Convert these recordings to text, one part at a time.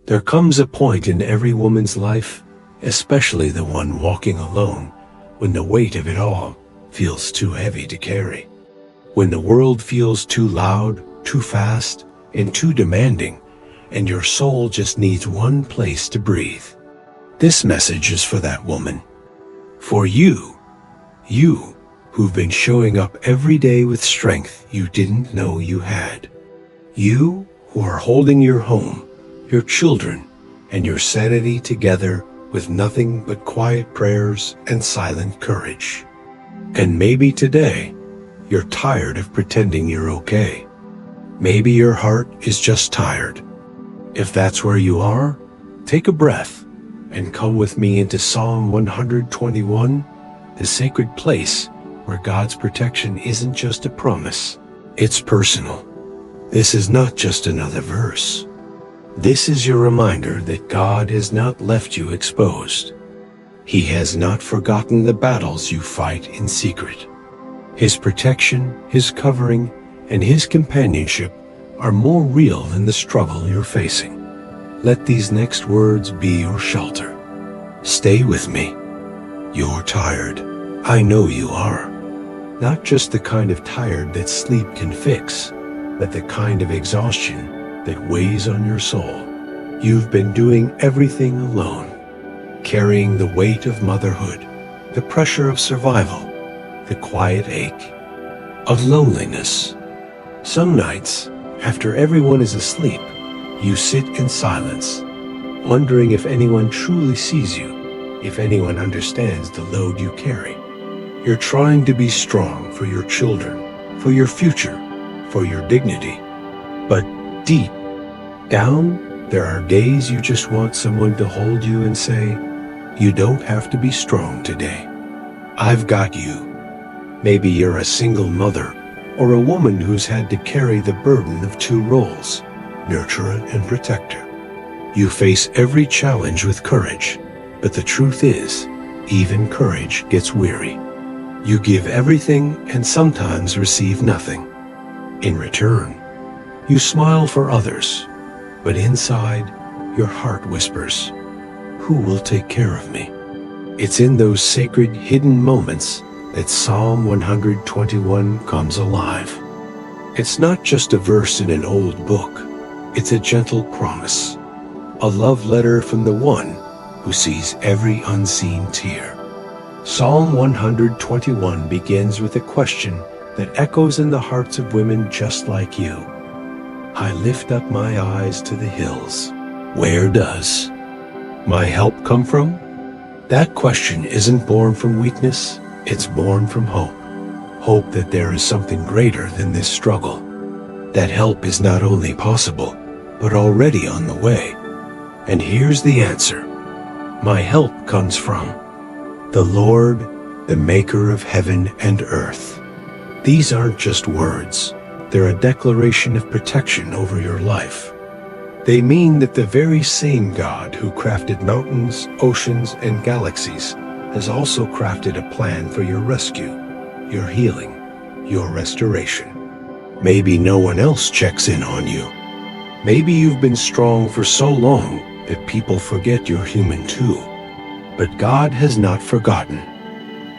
There comes a point in every woman's life, especially the one walking alone, when the weight of it all feels too heavy to carry. When the world feels too loud, too fast, and too demanding, and your soul just needs one place to breathe. This message is for that woman. For you who've been showing up every day with strength you didn't know you had. You who are holding your home, your children, and your sanity together with nothing but quiet prayers and silent courage. And maybe today, you're tired of pretending you're okay. Maybe your heart is just tired. If that's where you are, take a breath and come with me into Psalm 121, the sacred place where God's protection isn't just a promise, it's personal. This is not just another verse. This is your reminder that God has not left you exposed. He has not forgotten the battles you fight in secret. His protection, His covering, and His companionship are more real than the struggle you're facing. Let these next words be your shelter. Stay with me. You're tired. I know you are. Not just the kind of tired that sleep can fix, but the kind of exhaustion that weighs on your soul. You've been doing everything alone, carrying the weight of motherhood, the pressure of survival, the quiet ache of loneliness. Some nights, after everyone is asleep, you sit in silence, wondering if anyone truly sees you, if anyone understands the load you carry. You're trying to be strong for your children, for your future, for your dignity. But deep down, there are days you just want someone to hold you and say, you don't have to be strong today. I've got you. Maybe you're a single mother or a woman who's had to carry the burden of two roles, nurturer and protector. You face every challenge with courage, but the truth is, even courage gets weary. You give everything and sometimes receive nothing. In return, you smile for others, but inside, your heart whispers, who will take care of me? It's in those sacred hidden moments that Psalm 121 comes alive. It's not just a verse in an old book. It's a gentle promise, a love letter from the one who sees every unseen tear. Psalm 121 begins with a question that echoes in the hearts of women just like you. I lift up my eyes to the hills. Where does my help come from? That question isn't born from weakness, it's born from hope. Hope that there is something greater than this struggle. That help is not only possible, but already on the way. And here's the answer. My help comes from the Lord, the maker of heaven and earth. These aren't just words. They're a declaration of protection over your life. They mean that the very same God who crafted mountains, oceans, and galaxies has also crafted a plan for your rescue, your healing, your restoration. Maybe no one else checks in on you. Maybe you've been strong for so long that people forget you're human too. But God has not forgotten.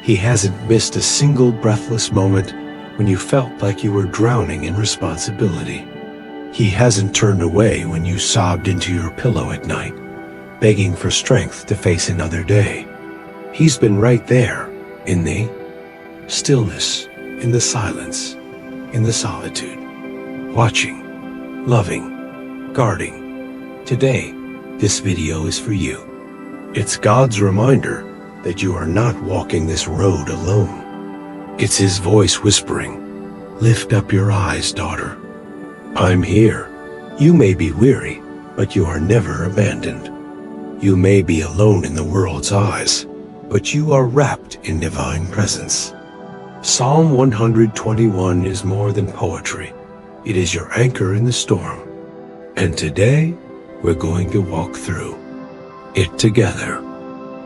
He hasn't missed a single breathless moment when you felt like you were drowning in responsibility. He hasn't turned away when you sobbed into your pillow at night, begging for strength to face another day. He's been right there, in the stillness, in the silence, in the solitude, watching, loving, guarding. Today, this video is for you. It's God's reminder that you are not walking this road alone. It's His voice whispering, lift up your eyes, daughter. I'm here. You may be weary, but you are never abandoned. You may be alone in the world's eyes, but you are wrapped in divine presence. Psalm 121 is more than poetry. It is your anchor in the storm. And today, we're going to walk through it together.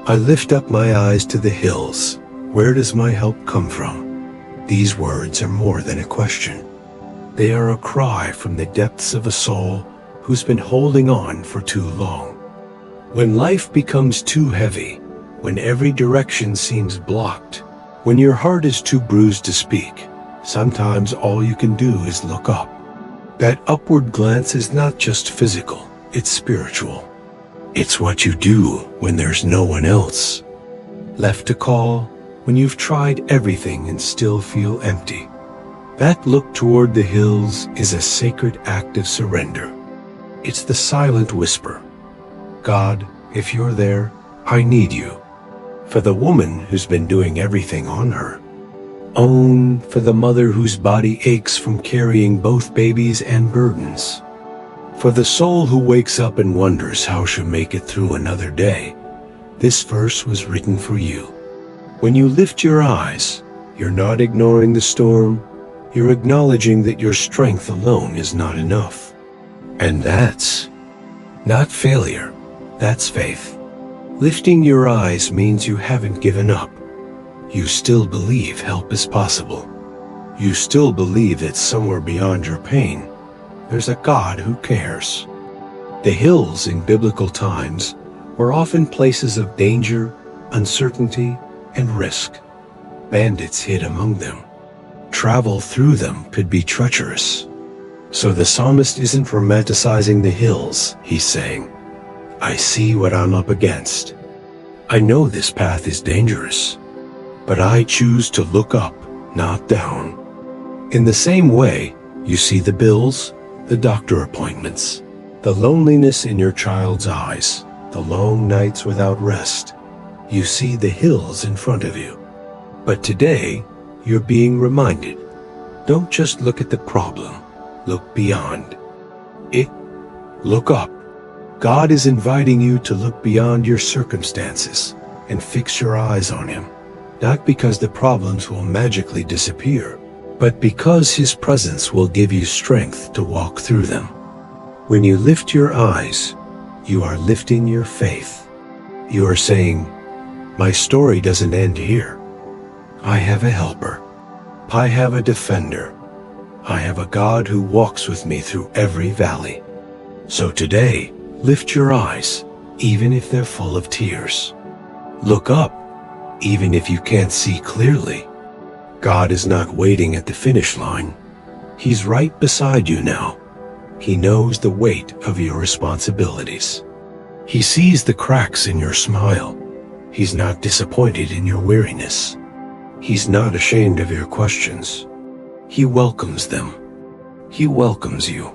I lift up my eyes to the hills. Where does my help come from? These words are more than a question. They are a cry from the depths of a soul who's been holding on for too long. When life becomes too heavy, when every direction seems blocked, when your heart is too bruised to speak, sometimes all you can do is look up. That upward glance is not just physical, it's spiritual. It's what you do when there's no one else left to call, when you've tried everything and still feel empty. That look toward the hills is a sacred act of surrender. It's the silent whisper, God, if you're there, I need you. For the woman who's been doing everything on her own, for the mother whose body aches from carrying both babies and burdens, for the soul who wakes up and wonders how she'll make it through another day, this verse was written for you. When you lift your eyes, you're not ignoring the storm, you're acknowledging that your strength alone is not enough. And that's not failure, that's faith. Lifting your eyes means you haven't given up. You still believe help is possible. You still believe that somewhere beyond your pain, there's a God who cares. The hills in biblical times were often places of danger, uncertainty, and risk. Bandits hid among them. Travel through them could be treacherous. So the psalmist isn't romanticizing the hills, he's saying, I see what I'm up against. I know this path is dangerous, but I choose to look up, not down. In the same way, you see the bills, the doctor appointments, the loneliness in your child's eyes, the long nights without rest. You see the hills in front of you. But today, you're being reminded, don't just look at the problem, look beyond it. Look up. God is inviting you to look beyond your circumstances and fix your eyes on Him, not because the problems will magically disappear, but because His presence will give you strength to walk through them. When you lift your eyes, you are lifting your faith. You are saying, my story doesn't end here. I have a helper. I have a defender. I have a God who walks with me through every valley. So today, lift your eyes, even if they're full of tears. Look up, even if you can't see clearly. God is not waiting at the finish line. He's right beside you now. He knows the weight of your responsibilities. He sees the cracks in your smile. He's not disappointed in your weariness. He's not ashamed of your questions. He welcomes them. He welcomes you.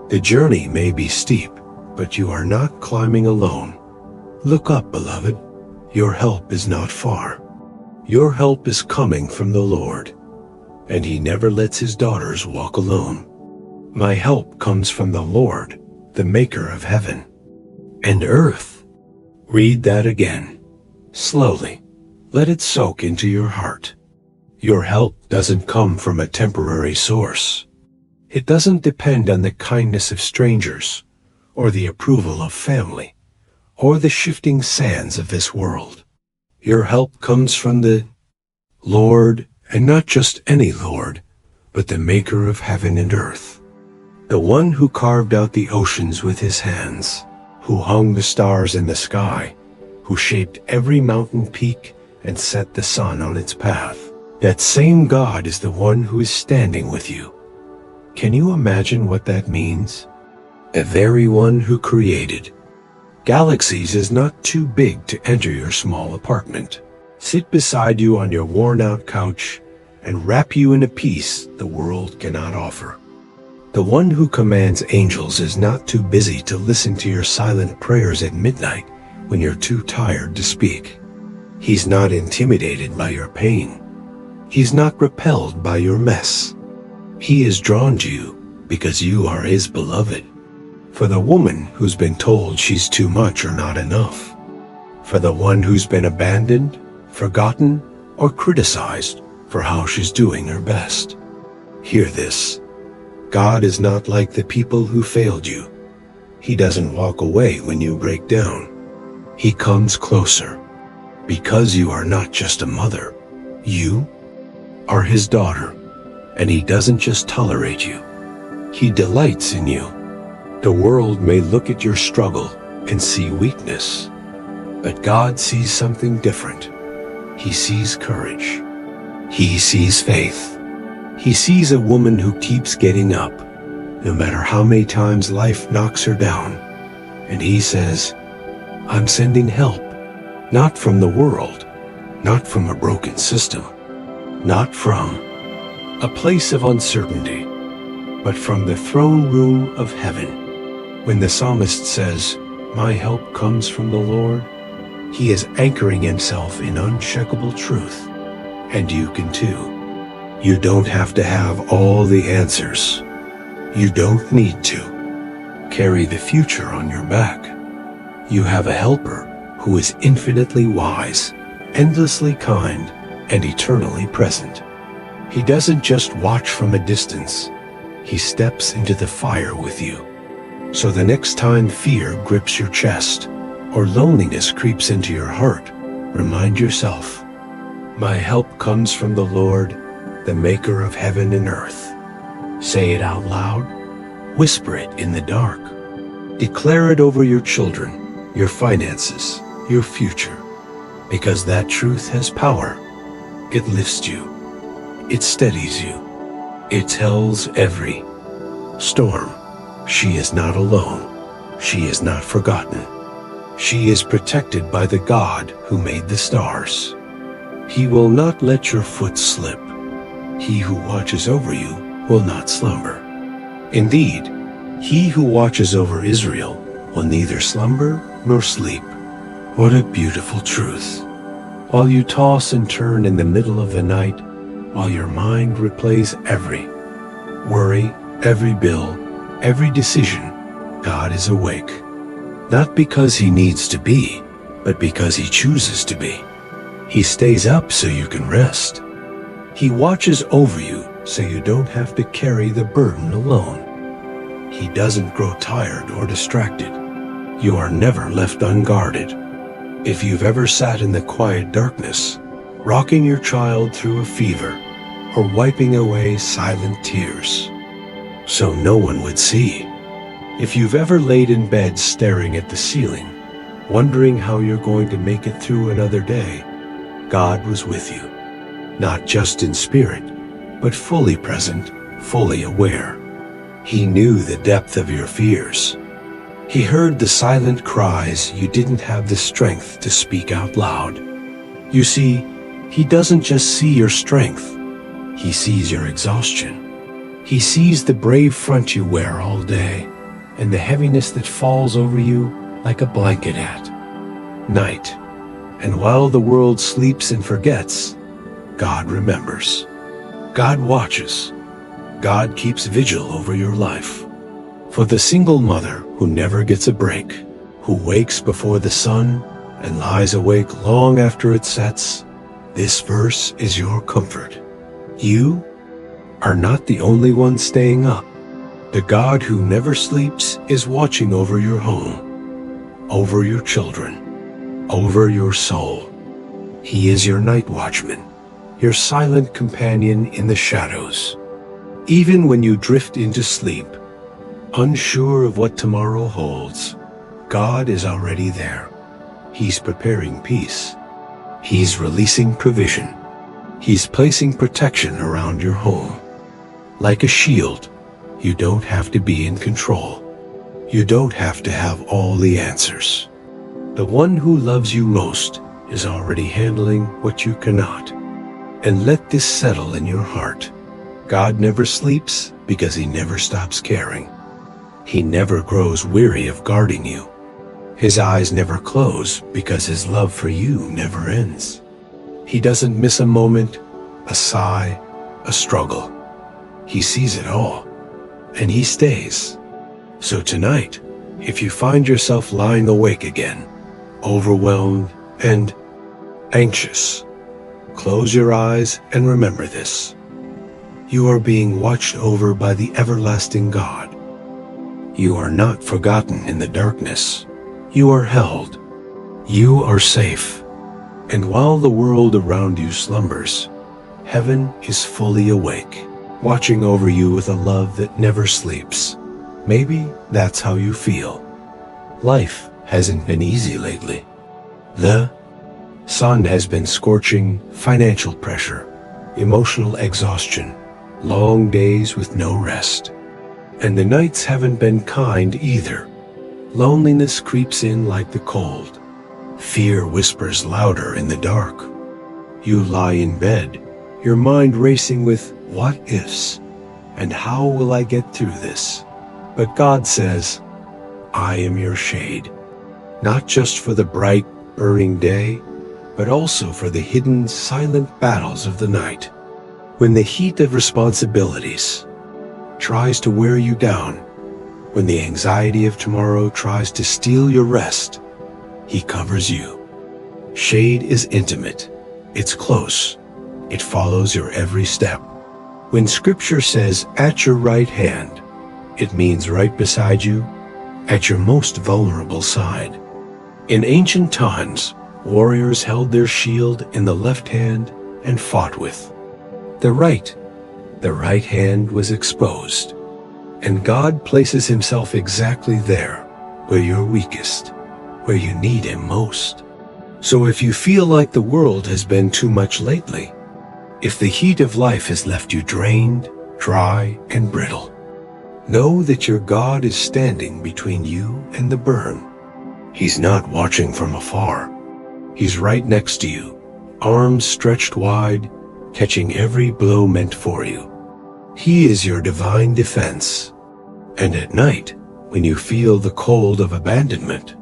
The journey may be steep, but you are not climbing alone. Look up, beloved. Your help is not far. Your help is coming from the Lord, and He never lets His daughters walk alone. My help comes from the Lord, the maker of heaven and earth. Read that again, slowly. Let it soak into your heart. Your help doesn't come from a temporary source. It doesn't depend on the kindness of strangers, or the approval of family, or the shifting sands of this world. Your help comes from the Lord, and not just any Lord, but the maker of heaven and earth. The one who carved out the oceans with His hands, who hung the stars in the sky, who shaped every mountain peak and set the sun on its path. That same God is the one who is standing with you. Can you imagine what that means? The very one who created galaxies is not too big to enter your small apartment, sit beside you on your worn-out couch, and wrap you in a peace the world cannot offer. The one who commands angels is not too busy to listen to your silent prayers at midnight when you're too tired to speak. He's not intimidated by your pain. He's not repelled by your mess. He is drawn to you because you are His beloved. For the woman who's been told she's too much or not enough. For the one who's been abandoned, forgotten, or criticized for how she's doing her best. Hear this. God is not like the people who failed you. He doesn't walk away when you break down. He comes closer. Because you are not just a mother. You are His daughter. And He doesn't just tolerate you. He delights in you. The world may look at your struggle and see weakness, but God sees something different. He sees courage. He sees faith. He sees a woman who keeps getting up, no matter how many times life knocks her down. And he says, I'm sending help, not from the world, not from a broken system, not from a place of uncertainty, but from the throne room of heaven. When the psalmist says, my help comes from the Lord, he is anchoring himself in unshakable truth. And you can too. You don't have to have all the answers. You don't need to carry the future on your back. You have a helper who is infinitely wise, endlessly kind, and eternally present. He doesn't just watch from a distance. He steps into the fire with you. So the next time fear grips your chest or loneliness creeps into your heart, remind yourself, my help comes from the Lord, the maker of heaven and earth. Say it out loud. Whisper it in the dark. Declare it over your children, your finances, your future. Because that truth has power. It lifts you. It steadies you. It tells every storm, she is not alone. She is not forgotten. She is protected by the God who made the stars. He will not let your foot slip. He who watches over you will not slumber. Indeed, he who watches over Israel will neither slumber nor sleep. What a beautiful truth. While you toss and turn in the middle of the night, while your mind replays every worry, every bill, every decision, God is awake. Not because he needs to be, but because he chooses to be. He stays up so you can rest. He watches over you so you don't have to carry the burden alone. He doesn't grow tired or distracted. You are never left unguarded. If you've ever sat in the quiet darkness, rocking your child through a fever, or wiping away silent tears, so no one would see. If you've ever laid in bed staring at the ceiling, wondering how you're going to make it through another day, God was with you, not just in spirit, but fully present, fully aware. He knew the depth of your fears. He heard the silent cries you didn't have the strength to speak out loud. You see, he doesn't just see your strength. He sees your exhaustion. He sees the brave front you wear all day and the heaviness that falls over you like a blanket at night. And while the world sleeps and forgets, God remembers. God watches. God keeps vigil over your life. For the single mother who never gets a break, who wakes before the sun and lies awake long after it sets, this verse is your comfort. You are not the only one staying up. The God who never sleeps is watching over your home, over your children, over your soul. He is your night watchman, your silent companion in the shadows. Even when you drift into sleep, unsure of what tomorrow holds, God is already there. He's preparing peace. He's releasing provision. He's placing protection around your home. Like a shield, you don't have to be in control. You don't have to have all the answers. The one who loves you most is already handling what you cannot. And let this settle in your heart. God never sleeps because he never stops caring. He never grows weary of guarding you. His eyes never close because his love for you never ends. He doesn't miss a moment, a sigh, a struggle. He sees it all, and he stays. So tonight, if you find yourself lying awake again, overwhelmed and anxious, close your eyes and remember this. You are being watched over by the everlasting God. You are not forgotten in the darkness. You are held. You are safe. And while the world around you slumbers, heaven is fully awake, watching over you with a love that never sleeps. Maybe that's how you feel. Life hasn't been easy lately. The sun has been scorching, financial pressure, emotional exhaustion, long days with no rest. And the nights haven't been kind either. Loneliness creeps in like the cold. Fear whispers louder in the dark. You lie in bed, your mind racing with what ifs, and how will I get through this? But God says, I am your shade, not just for the bright, burning day, but also for the hidden, silent battles of the night. When the heat of responsibilities tries to wear you down, when the anxiety of tomorrow tries to steal your rest, He covers you. Shade is intimate. It's close. It follows your every step. When Scripture says, at your right hand, it means right beside you, at your most vulnerable side. In ancient times, warriors held their shield in the left hand and fought with. The right hand was exposed. And God places Himself exactly there, where you're weakest, where you need Him most. So if you feel like the world has been too much lately, if the heat of life has left you drained, dry, and brittle, know that your God is standing between you and the burn. He's not watching from afar. He's right next to you, arms stretched wide, catching every blow meant for you. He is your divine defense. And at night, when you feel the cold of abandonment,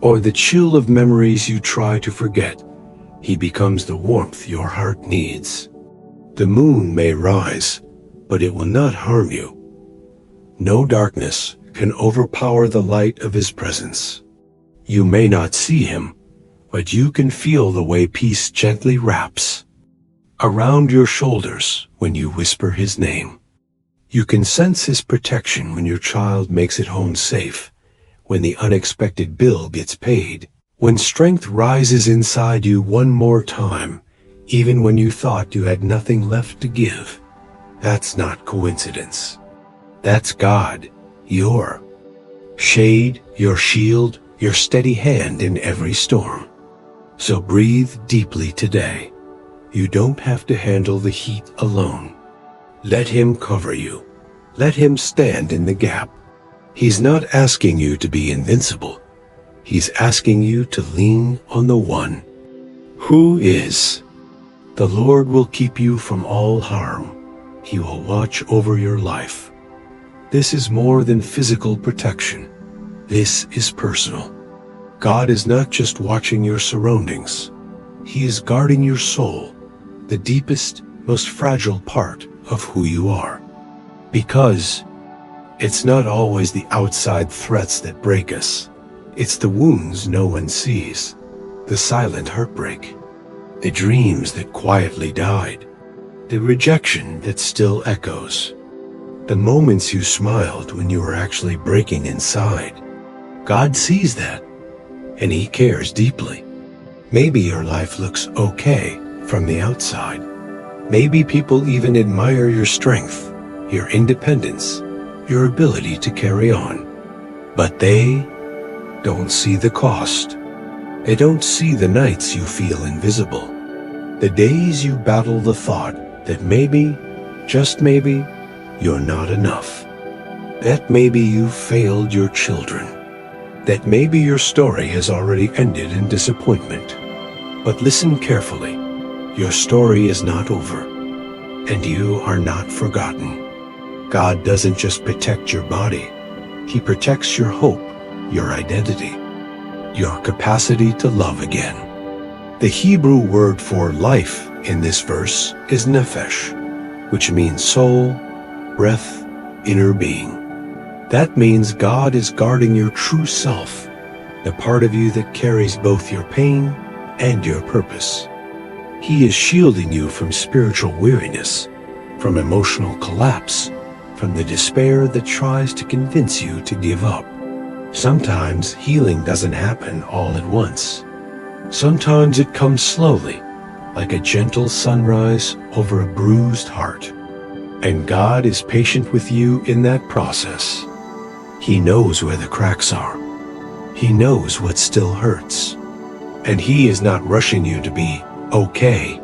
or the chill of memories you try to forget, He becomes the warmth your heart needs. The moon may rise, but it will not harm you. No darkness can overpower the light of His presence. You may not see Him, but you can feel the way peace gently wraps around your shoulders when you whisper His name. You can sense His protection when your child makes it home safe, when the unexpected bill gets paid, when strength rises inside you one more time, even when you thought you had nothing left to give. That's not coincidence. That's God, your shade, your shield, your steady hand in every storm. So breathe deeply today. You don't have to handle the heat alone. Let Him cover you. Let Him stand in the gap. He's not asking you to be invincible. He's asking you to lean on the one who is. The Lord will keep you from all harm. He will watch over your life. This is more than physical protection. This is personal. God is not just watching your surroundings. He is guarding your soul, the deepest, most fragile part of who you are. Because it's not always the outside threats that break us. It's the wounds no one sees, the silent heartbreak, the dreams that quietly died, the rejection that still echoes, the moments you smiled when you were actually breaking inside. God sees that, and He cares deeply. Maybe your life looks okay from the outside. Maybe people even admire your strength, your independence, your ability to carry on. But they don't see the cost. They don't see the nights you feel invisible, the days you battle the thought that maybe, just maybe, you're not enough. That maybe you've failed your children. That maybe your story has already ended in disappointment. But listen carefully. Your story is not over, and you are not forgotten. God doesn't just protect your body. He protects your hope, your identity, your capacity to love again. The Hebrew word for life in this verse is nephesh, which means soul, breath, inner being. That means God is guarding your true self, the part of you that carries both your pain and your purpose. He is shielding you from spiritual weariness, from emotional collapse, from the despair that tries to convince you to give up. Sometimes healing doesn't happen all at once. Sometimes it comes slowly, like a gentle sunrise over a bruised heart. And God is patient with you in that process. He knows where the cracks are. He knows what still hurts. And He is not rushing you to be okay.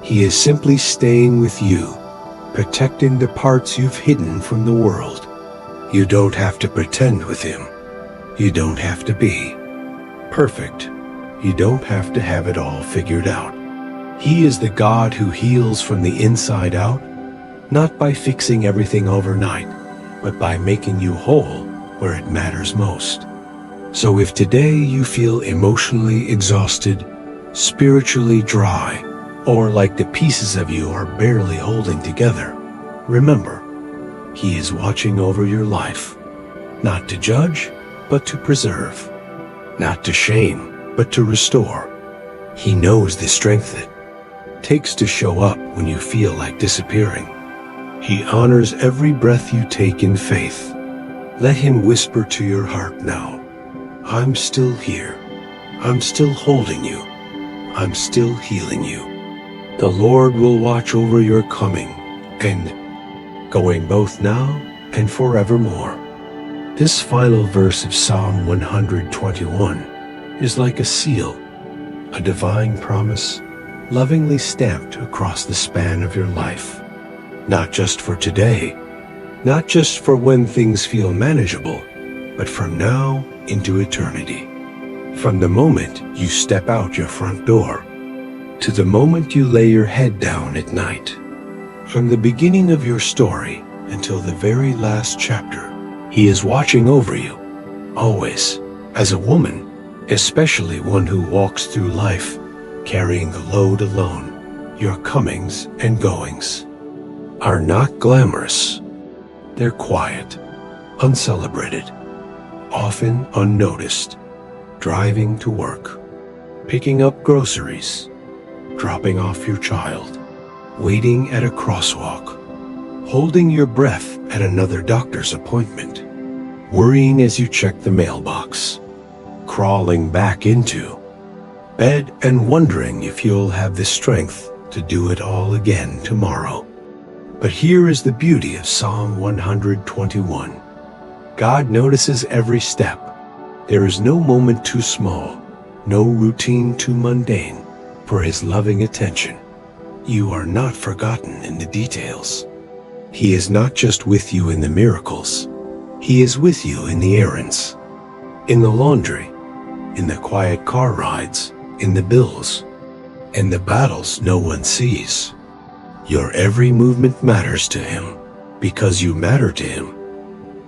He is simply staying with you, protecting the parts you've hidden from the world. You don't have to pretend with Him. You don't have to be perfect. You don't have to have it all figured out. He is the God who heals from the inside out, not by fixing everything overnight, but by making you whole where it matters most. So if today you feel emotionally exhausted, spiritually dry, or like the pieces of you are barely holding together, remember, He is watching over your life, not to judge, but to preserve, not to shame, but to restore. He knows the strength it takes to show up when you feel like disappearing. He honors every breath you take in faith. Let Him whisper to your heart now, I'm still here. I'm still holding you. I'm still healing you. The Lord will watch over your coming and going both now and forevermore. This final verse of Psalm 121 is like a seal, a divine promise, lovingly stamped across the span of your life. Not just for today, not just for when things feel manageable, but from now into eternity. From the moment you step out your front door, to the moment you lay your head down at night. From the beginning of your story until the very last chapter, He is watching over you, always. As a woman, especially one who walks through life, carrying the load alone, your comings and goings are not glamorous. They're quiet, uncelebrated, often unnoticed. Driving to work, picking up groceries, dropping off your child, waiting at a crosswalk, holding your breath at another doctor's appointment, worrying as you check the mailbox, crawling back into bed and wondering if you'll have the strength to do it all again tomorrow. But here is the beauty of Psalm 121. God notices every step. There is no moment too small, no routine too mundane for His loving attention. You are not forgotten in the details. He is not just with you in the miracles. He is with you in the errands, in the laundry, in the quiet car rides, in the bills, in the battles no one sees. Your every movement matters to Him because you matter to Him.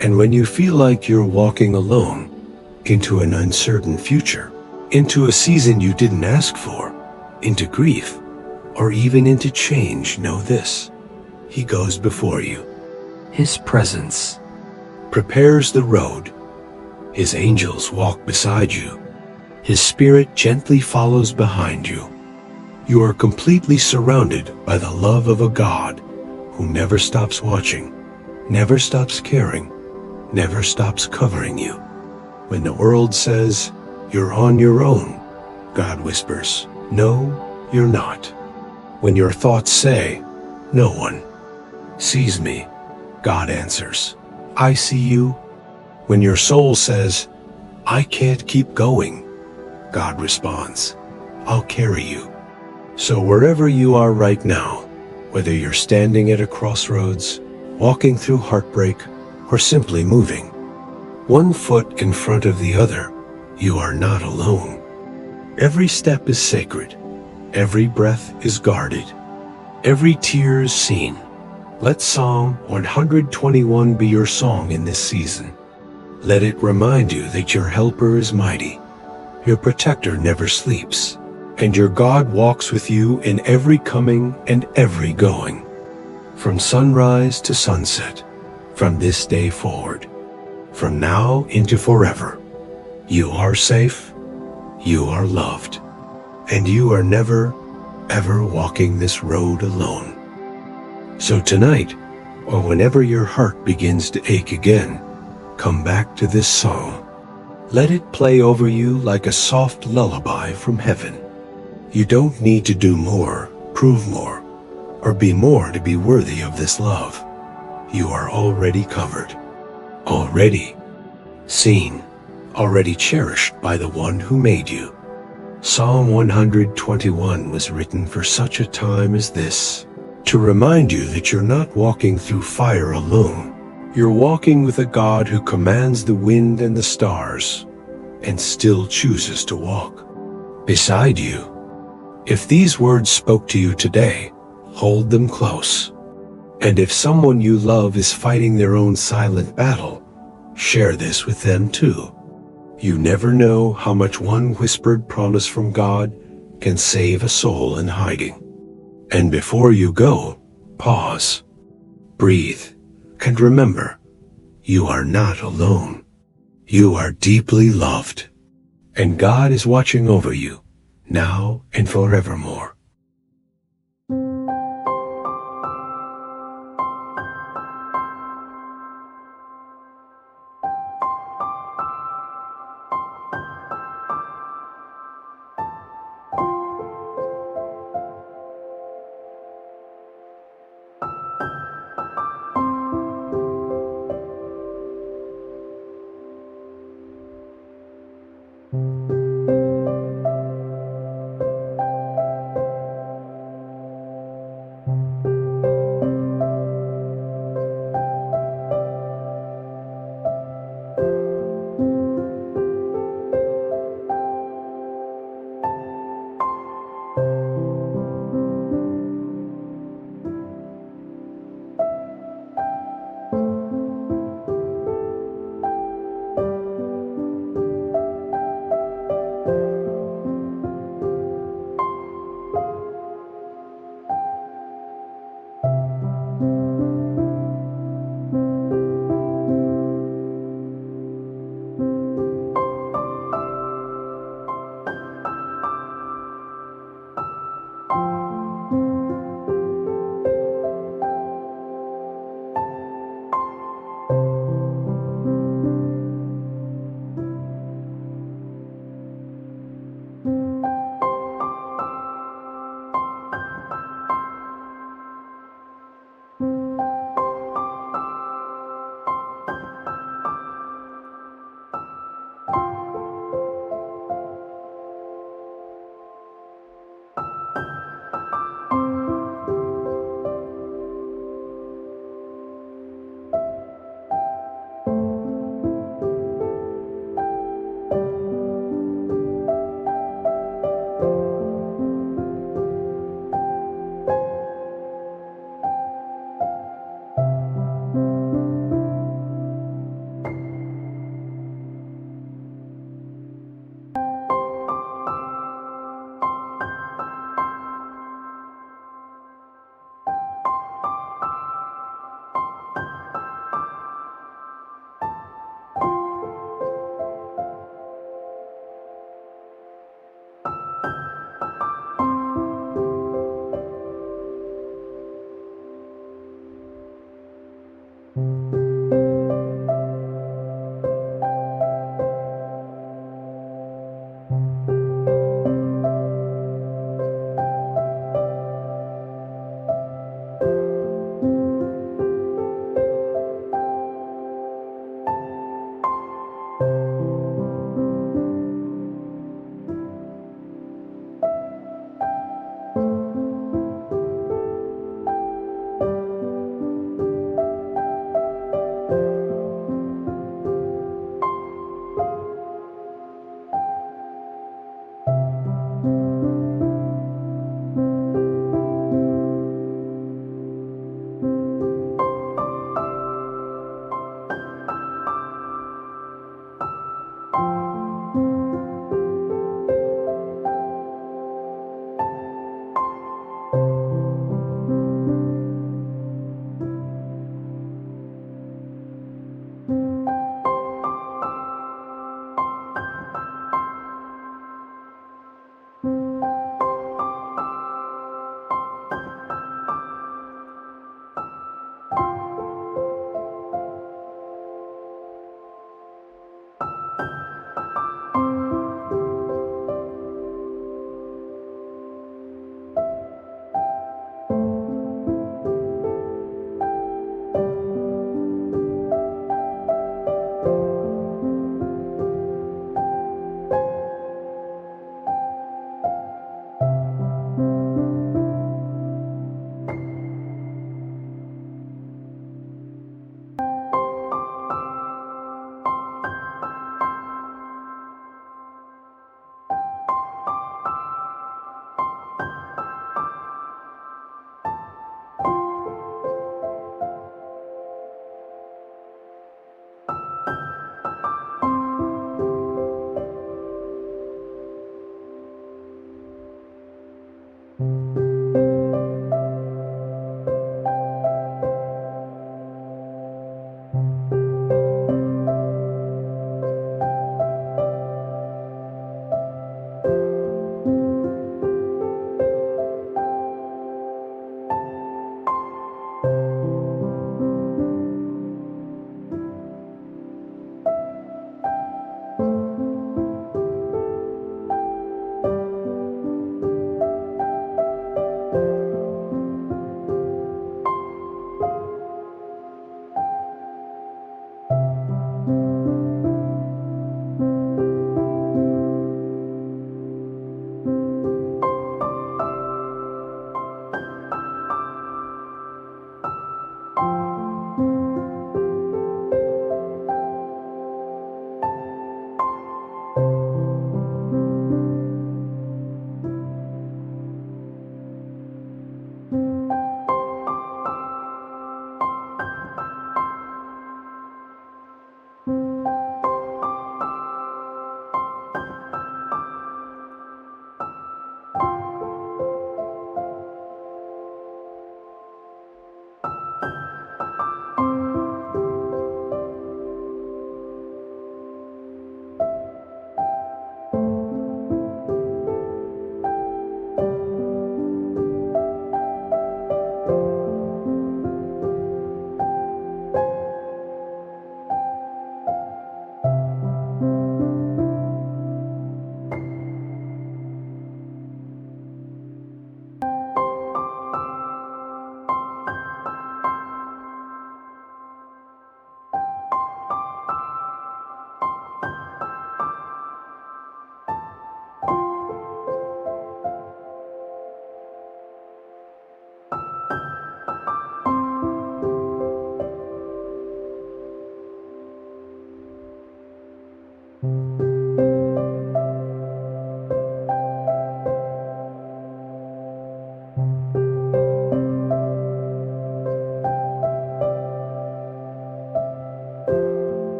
And when you feel like you're walking alone into an uncertain future, into a season you didn't ask for, into grief, or even into change, know this: He goes before you. His presence prepares the road. His angels walk beside you. His Spirit gently follows behind you. You are completely surrounded by the love of a God who never stops watching, never stops caring, never stops covering you. When the world says, you're on your own, God whispers, no, you're not. When your thoughts say, no one sees me, God answers, I see you. When your soul says, I can't keep going, God responds, I'll carry you. So wherever you are right now, whether you're standing at a crossroads, walking through heartbreak, or simply moving, one foot in front of the other, you are not alone. Every step is sacred. Every breath is guarded. Every tear is seen. Let Psalm 121 be your song in this season. Let it remind you that your helper is mighty, your protector never sleeps, and your God walks with you in every coming and every going. From sunrise to sunset, from this day forward, from now into forever, you are safe, you are loved, and you are never, ever walking this road alone. So tonight, or whenever your heart begins to ache again, come back to this song. Let it play over you like a soft lullaby from heaven. You don't need to do more, prove more, or be more to be worthy of this love. You are already covered, already seen, already cherished by the one who made you. Psalm 121 was written for such a time as this, to remind you that you're not walking through fire alone. You're walking with a God who commands the wind and the stars, and still chooses to walk beside you. If these words spoke to you today, hold them close. And if someone you love is fighting their own silent battle, share this with them too. You never know how much one whispered promise from God can save a soul in hiding. And before you go, pause, breathe, and remember, you are not alone. You are deeply loved, and God is watching over you, now and forevermore.